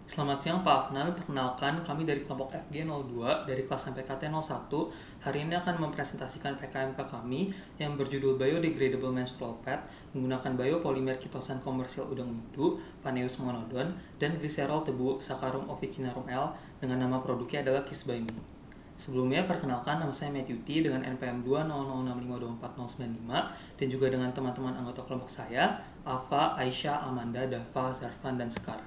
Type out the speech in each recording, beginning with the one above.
Selamat siang Pak Afnal, perkenalkan kami dari kelompok FG02 dari kelas MPKT 01. Hari ini akan mempresentasikan PKMK kami yang berjudul Biodegradable Menstrual Pad menggunakan biopolimer kitosan komersial udang windu, Paneus monodon, dan gliserol tebu Saccharum officinarum L dengan nama produknya adalah Kiss by Me. Sebelumnya, perkenalkan nama saya Matthew dengan NPM 200652495 dan juga dengan teman-teman anggota kelompok saya, Ava, Aisyah, Amanda, Dava, Zarfan, dan Sekar.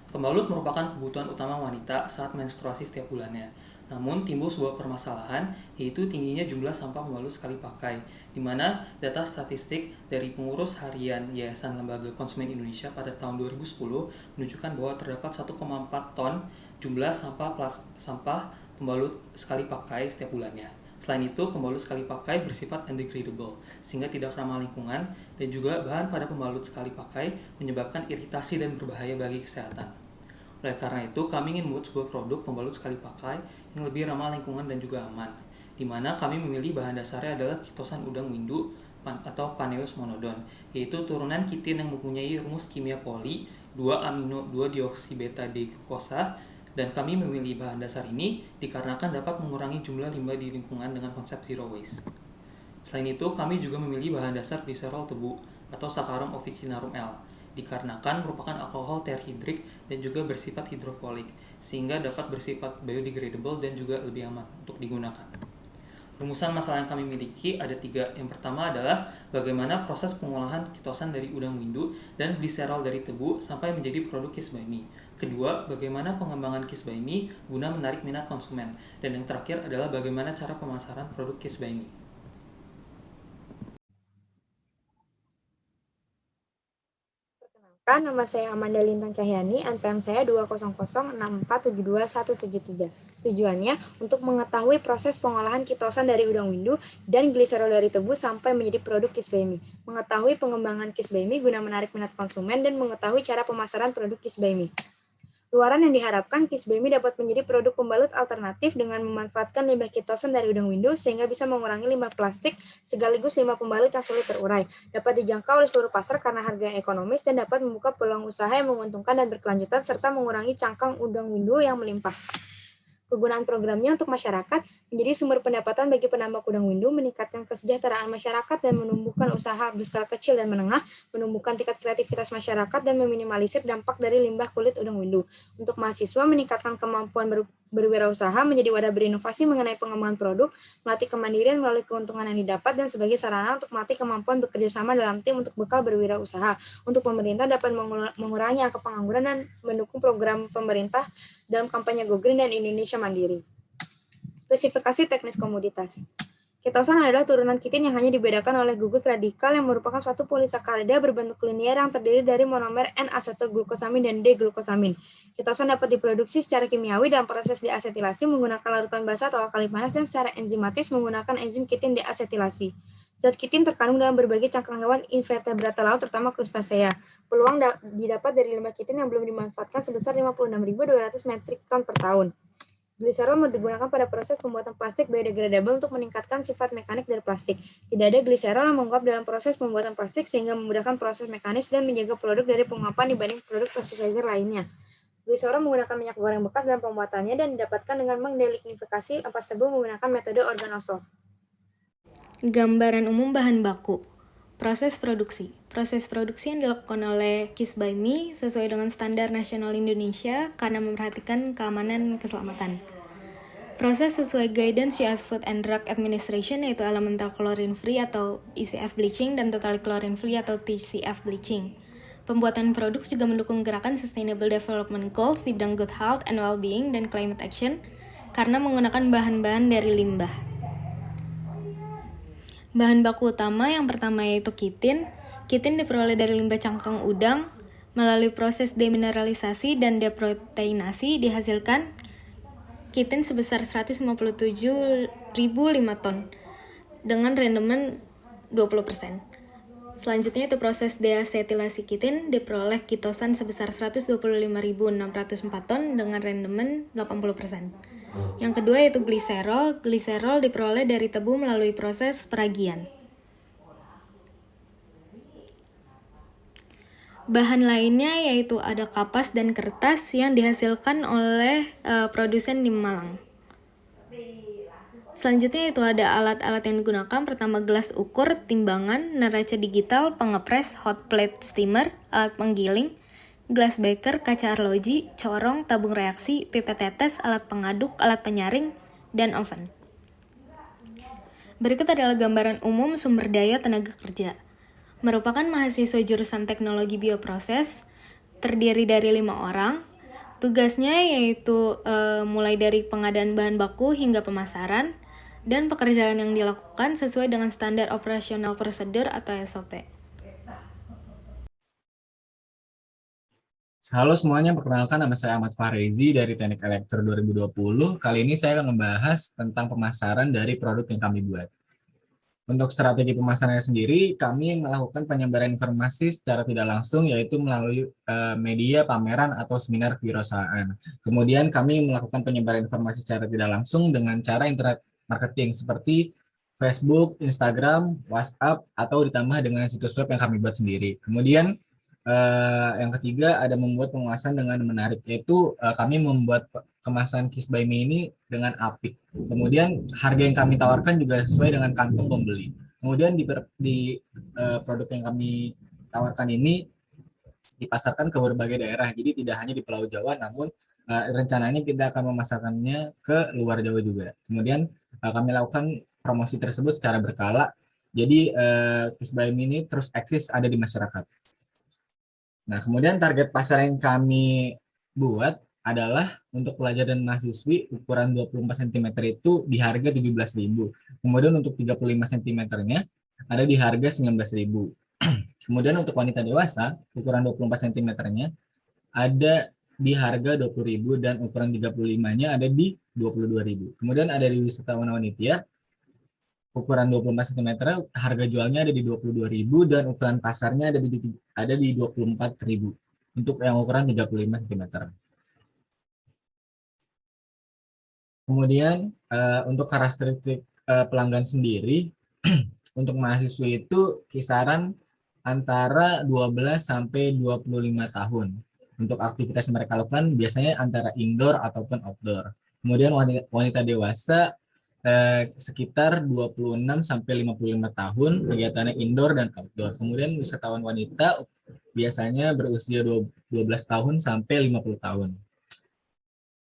Pembalut merupakan kebutuhan utama wanita saat menstruasi setiap bulannya. Namun timbul sebuah permasalahan, yaitu tingginya jumlah sampah pembalut sekali pakai, di mana data statistik dari pengurus harian Yayasan Lembaga Konsumen Indonesia pada tahun 2010 menunjukkan bahwa terdapat 1,4 ton jumlah sampah pembalut sekali pakai setiap bulannya. Selain itu, pembalut sekali pakai bersifat undegradable, sehingga tidak ramah lingkungan, dan juga bahan pada pembalut sekali pakai menyebabkan iritasi dan berbahaya bagi kesehatan. Oleh karena itu, kami ingin membuat sebuah produk pembalut sekali pakai yang lebih ramah lingkungan dan juga aman, di mana kami memilih bahan dasarnya adalah kitosan udang windu atau Paneus monodon, yaitu turunan kitin yang mempunyai rumus kimia poli 2 amino 2 beta D glukosa, dan kami memilih bahan dasar ini dikarenakan dapat mengurangi jumlah limbah di lingkungan dengan konsep zero waste. Selain itu, kami juga memilih bahan dasar gliserol tebu atau Saccharum officinarum L, dikarenakan merupakan alkohol terhidrik dan juga bersifat hidrofolik, sehingga dapat bersifat biodegradable dan juga lebih aman untuk digunakan. Rumusan masalah yang kami miliki ada 3. Yang pertama adalah bagaimana proses pengolahan kitosan dari udang windu dan gliserol dari tebu sampai menjadi produk Kiss by Me. Kedua, bagaimana pengembangan Kiss by Me guna menarik minat konsumen. Dan yang terakhir adalah bagaimana cara pemasaran produk Kiss by Me. Nama saya Amanda Lintang Cahyani, NPM saya 20064727173. Tujuannya untuk mengetahui proses pengolahan kitosan dari udang windu dan gliserol dari tebu sampai menjadi produk Kiss by Me, mengetahui pengembangan Kiss by Me guna menarik minat konsumen, dan mengetahui cara pemasaran produk Kiss by Me. Luaran yang diharapkan, Kiss by Me dapat menjadi produk pembalut alternatif dengan memanfaatkan limbah kitosan dari udang windu sehingga bisa mengurangi limbah plastik sekaligus limbah pembalut yang sulit terurai. Dapat dijangkau oleh seluruh pasar karena harga yang ekonomis dan dapat membuka peluang usaha yang menguntungkan dan berkelanjutan serta mengurangi cangkang udang windu yang melimpah. Kegunaan programnya untuk masyarakat menjadi sumber pendapatan bagi penambak udang windu, meningkatkan kesejahteraan masyarakat dan menumbuhkan usaha berskala kecil dan menengah, menumbuhkan tingkat kreativitas masyarakat dan meminimalisir dampak dari limbah kulit udang windu. Untuk mahasiswa, meningkatkan kemampuan berwirausaha, menjadi wadah berinovasi mengenai pengembangan produk, melatih kemandirian melalui keuntungan yang didapat, dan sebagai sarana untuk melatih kemampuan bekerja sama dalam tim untuk bekal berwirausaha. Untuk pemerintah dapat mengurangi angka pengangguran dan mendukung program pemerintah dalam kampanye Go Green dan Indonesia Mandiri. Spesifikasi teknis komoditas. Ketosan adalah turunan kitin yang hanya dibedakan oleh gugus radikal yang merupakan suatu polisakarida berbentuk linier yang terdiri dari monomer N-asetylglukosamin dan D-glukosamin. Ketosan dapat diproduksi secara kimiawi dalam proses deasetilasi menggunakan larutan basa atau alkali panas dan secara enzimatis menggunakan enzim kitin deasetilasi. Zat kitin terkandung dalam berbagai cangkang hewan invertebrata laut, terutama krustasea. Peluang didapat dari limbah kitin yang belum dimanfaatkan sebesar 56.200 metrik ton per tahun. Gliserol digunakan pada proses pembuatan plastik biodegradable untuk meningkatkan sifat mekanik dari plastik. Tidak ada gliserol yang menguap dalam proses pembuatan plastik sehingga memudahkan proses mekanis dan menjaga produk dari penguapan dibanding produk plasticizer lainnya. Gliserol menggunakan minyak goreng bekas dalam pembuatannya dan didapatkan dengan mendelignifikasi ampas tebu menggunakan metode organosolv. Gambaran umum bahan baku. Proses produksi. Proses produksi yang dilakukan oleh Kiss by Me sesuai dengan standar nasional Indonesia karena memperhatikan keamanan dan keselamatan. Proses sesuai guidance US Food and Drug Administration yaitu elemental chlorine free atau ECF bleaching dan totally chlorine free atau TCF bleaching. Pembuatan produk juga mendukung gerakan Sustainable Development Goals di bidang good health and well-being dan climate action karena menggunakan bahan-bahan dari limbah. Bahan baku utama yang pertama yaitu kitin. Kitin diperoleh dari limbah cangkang udang. Melalui proses demineralisasi dan deproteinasi dihasilkan kitin sebesar 157.005 ton dengan rendemen 20%. Selanjutnya itu proses deasetilasi kitin diperoleh kitosan sebesar 125.604 ton dengan rendemen 80%. Yang kedua yaitu gliserol. Gliserol diperoleh dari tebu melalui proses peragian. Bahan lainnya yaitu ada kapas dan kertas yang dihasilkan oleh produsen di Malang. Selanjutnya itu ada alat-alat yang digunakan. Pertama, gelas ukur, timbangan, neraca digital, pengepres, hot plate steamer, alat penggiling, gelas beker, kaca arloji, corong, tabung reaksi, pipet tetes, alat pengaduk, alat penyaring, dan oven. Berikut adalah gambaran umum sumber daya tenaga kerja. Merupakan mahasiswa jurusan teknologi bioproses, terdiri dari 5 orang. Tugasnya yaitu mulai dari pengadaan bahan baku hingga pemasaran, dan pekerjaan yang dilakukan sesuai dengan standar operasional prosedur atau SOP. Halo semuanya, perkenalkan nama saya Ahmad Fahrezi dari Teknik Elektro 2020. Kali ini saya akan membahas tentang pemasaran dari produk yang kami buat. Untuk strategi pemasarannya sendiri, kami melakukan penyebaran informasi secara tidak langsung, yaitu melalui media, pameran, atau seminar kewirausahaan. Kemudian kami melakukan penyebaran informasi secara tidak langsung dengan cara internet marketing seperti Facebook, Instagram, WhatsApp, atau ditambah dengan situs web yang kami buat sendiri. Kemudian yang ketiga ada membuat pengemasan dengan menarik, yaitu kami membuat kemasan Kiss by Me ini dengan apik. Kemudian harga yang kami tawarkan juga sesuai dengan kantong pembeli. Kemudian di produk yang kami tawarkan ini dipasarkan ke berbagai daerah, jadi tidak hanya di Pulau Jawa, namun rencananya kita akan memasarkannya ke luar Jawa juga. Kemudian kami lakukan promosi tersebut secara berkala, jadi Kiss by Me ini terus eksis ada di masyarakat. Nah, kemudian target pasar yang kami buat adalah untuk pelajar dan mahasiswi ukuran 24 cm itu di harga 17.000. Kemudian untuk 35 cm-nya ada di harga 19.000. Kemudian untuk wanita dewasa ukuran 24 cm-nya ada di harga 20.000 dan ukuran 35-nya ada di 22.000. Kemudian ada di wisatawan wanita ukuran 24 cm, harga jualnya ada di 22.000 dan ukuran pasarnya ada di 24.000 untuk yang ukuran 35 cm. Kemudian untuk karakteristik pelanggan sendiri, untuk mahasiswa itu kisaran antara 12 sampai 25 tahun. Untuk aktivitas yang mereka lakukan biasanya antara indoor ataupun outdoor. Kemudian wanita dewasa sekitar 26 sampai 55 tahun, kegiatannya indoor dan outdoor. Kemudian wisatawan wanita biasanya berusia 12 tahun sampai 50 tahun.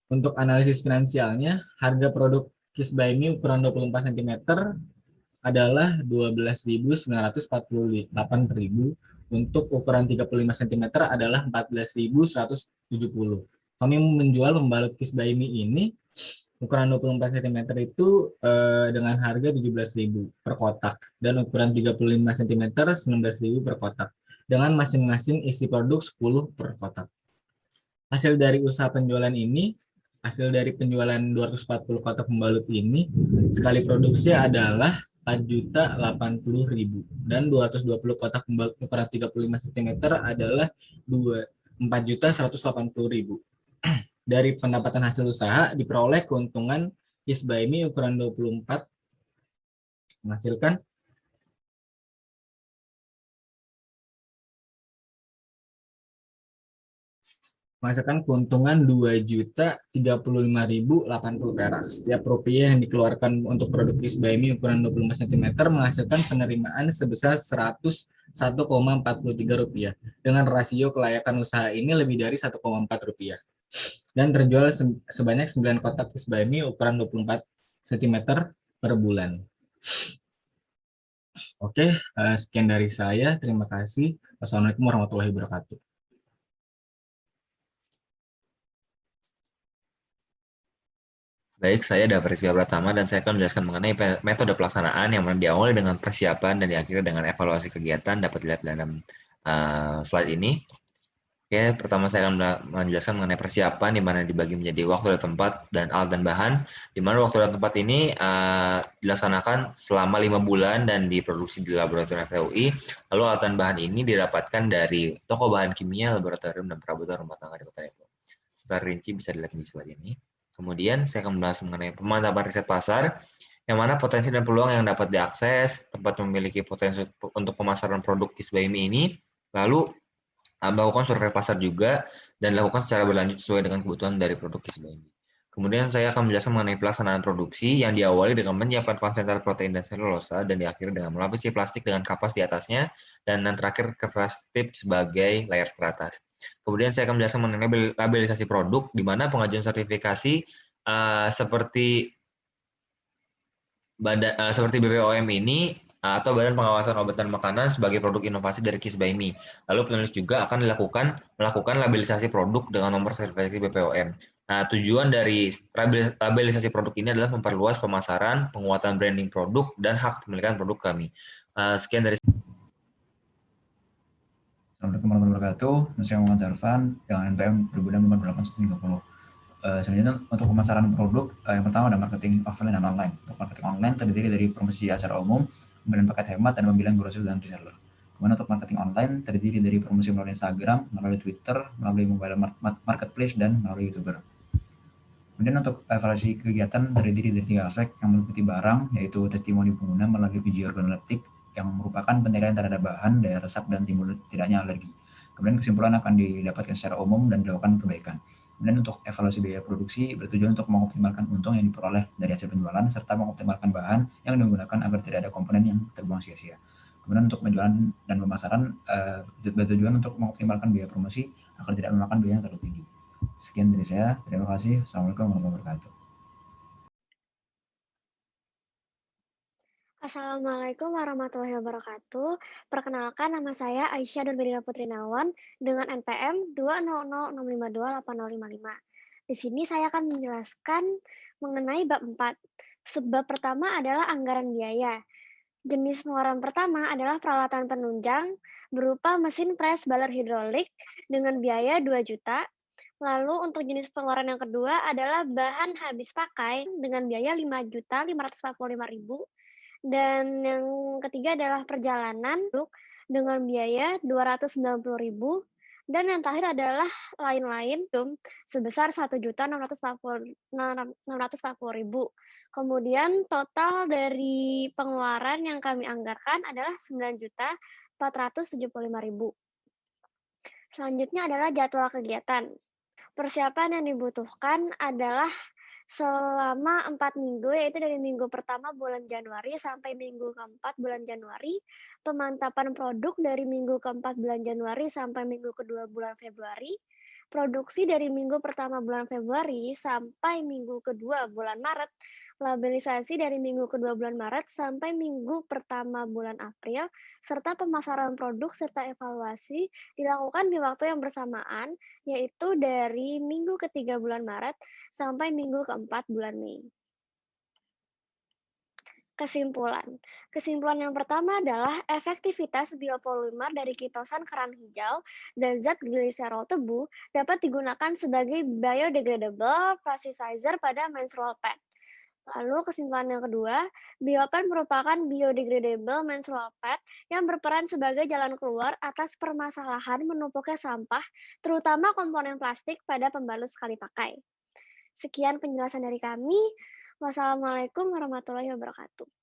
Untuk analisis finansialnya, harga produk Kiss by Me ukuran 24 cm adalah 12.948.000. Untuk ukuran 35 cm adalah 14.170. Kami menjual pembalut Kiss by Me ini ukuran 24 cm itu dengan harga 17.000 per kotak dan ukuran 35 cm 19.000 per kotak dengan masing-masing isi produk 10 per kotak. Hasil dari usaha penjualan ini, hasil dari penjualan 240 kotak pembalut ini sekali produksi adalah 4.080.000 dan 220 kotak pembalut ukuran 35 cm adalah 4.180.000. Dari pendapatan hasil usaha diperoleh keuntungan Kiss by Me ukuran 24 menghasilkan keuntungan 2.035.080 perak. Setiap rupiah yang dikeluarkan untuk produk Kiss by Me ukuran 25 cm menghasilkan penerimaan sebesar 101,43 rupiah. Dengan rasio kelayakan usaha ini lebih dari 1,4 rupiah. Dan terjual sebanyak 9 kotak Kiss by Me ukuran 24 cm per bulan. Oke, sekian dari saya. Terima kasih. Wassalamualaikum warahmatullahi wabarakatuh. Baik, saya Davarizia Pratama dan saya akan menjelaskan mengenai metode pelaksanaan yang mana diawali dengan persiapan dan diakhiri dengan evaluasi kegiatan. Dapat dilihat dalam slide ini. Oke, pertama saya akan menjelaskan mengenai persiapan, di mana dibagi menjadi waktu dan tempat dan alat dan bahan. Di mana waktu dan tempat ini dilaksanakan selama 5 bulan dan diproduksi di laboratorium FTUI. Lalu alat dan bahan ini didapatkan dari toko bahan kimia, laboratorium, dan perabotan rumah tangga di Kota Depok. Secara rinci bisa dilihat di slide ini. Kemudian saya akan membahas mengenai pemantapan riset pasar, yang mana potensi dan peluang yang dapat diakses, tempat memiliki potensi untuk pemasaran produk Kiss by Me ini. Lalu melakukan survei pasar juga, dan dilakukan secara berlanjut sesuai dengan kebutuhan dari produk Kisbami. Kemudian saya akan menjelaskan mengenai pelaksanaan produksi yang diawali dengan menyiapkan konsentrat protein dan selulosa dan diakhiri dengan melapisi plastik dengan kapas di atasnya dan yang terakhir kertas tip sebagai layar teratas. Kemudian saya akan menjelaskan mengenai labelisasi produk di mana pengajuan sertifikasi seperti BPOM ini atau Badan Pengawasan Obat dan Makanan sebagai produk inovasi dari Kisbami. Lalu penulis juga akan melakukan labelisasi produk dengan nomor sertifikasi BPOM. Nah, tujuan dari labelisasi produk ini adalah memperluas pemasaran, penguatan branding produk, dan hak pemilikan produk kami. Sekian dari Assalamualaikum warahmatullahi wabarakatuh. Saya Muhammad Zarfan dengan NPM 2008-30. Selanjutnya untuk pemasaran produk, yang pertama ada marketing offline dan online. Untuk marketing online terdiri dari promosi acara umum, pembelian paket hemat, dan pemilihan grosir dan reseller. Kemudian untuk marketing online terdiri dari promosi melalui Instagram, melalui Twitter, melalui mobile marketplace, dan melalui YouTuber. Kemudian untuk evaluasi kegiatan terdiri dari 3 aspek yang meliputi barang, yaitu testimoni pengguna melalui uji organoleptik yang merupakan penilaian terhadap bahan, daya resap, dan timbul tidaknya alergi. Kemudian kesimpulan akan didapatkan secara umum dan dilakukan perbaikan. Kemudian untuk evaluasi biaya produksi bertujuan untuk mengoptimalkan untung yang diperoleh dari hasil penjualan serta mengoptimalkan bahan yang digunakan agar tidak ada komponen yang terbuang sia-sia. Kemudian untuk penjualan dan pemasaran bertujuan untuk mengoptimalkan biaya promosi agar tidak memakan biaya yang terlalu tinggi. Sekian dari saya. Terima kasih. Assalamualaikum warahmatullahi wabarakatuh. Assalamualaikum warahmatullahi wabarakatuh. Perkenalkan, nama saya Aisyah Nurberina Putri Nawan dengan NPM 20065280055. Di sini saya akan menjelaskan mengenai bab 4. Sebab pertama adalah anggaran biaya. Jenis pengeluaran pertama adalah peralatan penunjang berupa mesin pres baler hidrolik dengan biaya 2 juta. Lalu untuk jenis pengeluaran yang kedua adalah bahan habis pakai dengan biaya 5.545.000. Dan yang ketiga adalah perjalanan dengan biaya 290.000. Dan yang terakhir adalah lain-lain sebesar 1.640.000. Kemudian total dari pengeluaran yang kami anggarkan adalah 9.475.000. Selanjutnya adalah jadwal kegiatan. Persiapan yang dibutuhkan adalah selama 4 minggu, yaitu dari minggu pertama bulan Januari sampai minggu keempat bulan Januari, pemantapan produk dari minggu keempat bulan Januari sampai minggu kedua bulan Februari, produksi dari minggu pertama bulan Februari sampai minggu kedua bulan Maret, labelisasi dari minggu kedua bulan Maret sampai minggu pertama bulan April, serta pemasaran produk serta evaluasi dilakukan di waktu yang bersamaan, yaitu dari minggu ketiga bulan Maret sampai minggu keempat bulan Mei. Kesimpulan yang pertama adalah efektivitas biopolimer dari kitosan kerang hijau dan zat gliserol tebu dapat digunakan sebagai biodegradable plasticizer pada menstrual pad. Lalu kesimpulan yang kedua, biopen merupakan biodegradable menstrual pad yang berperan sebagai jalan keluar atas permasalahan menumpuknya sampah, terutama komponen plastik pada pembalut sekali pakai. Sekian penjelasan dari kami. Wassalamualaikum warahmatullahi wabarakatuh.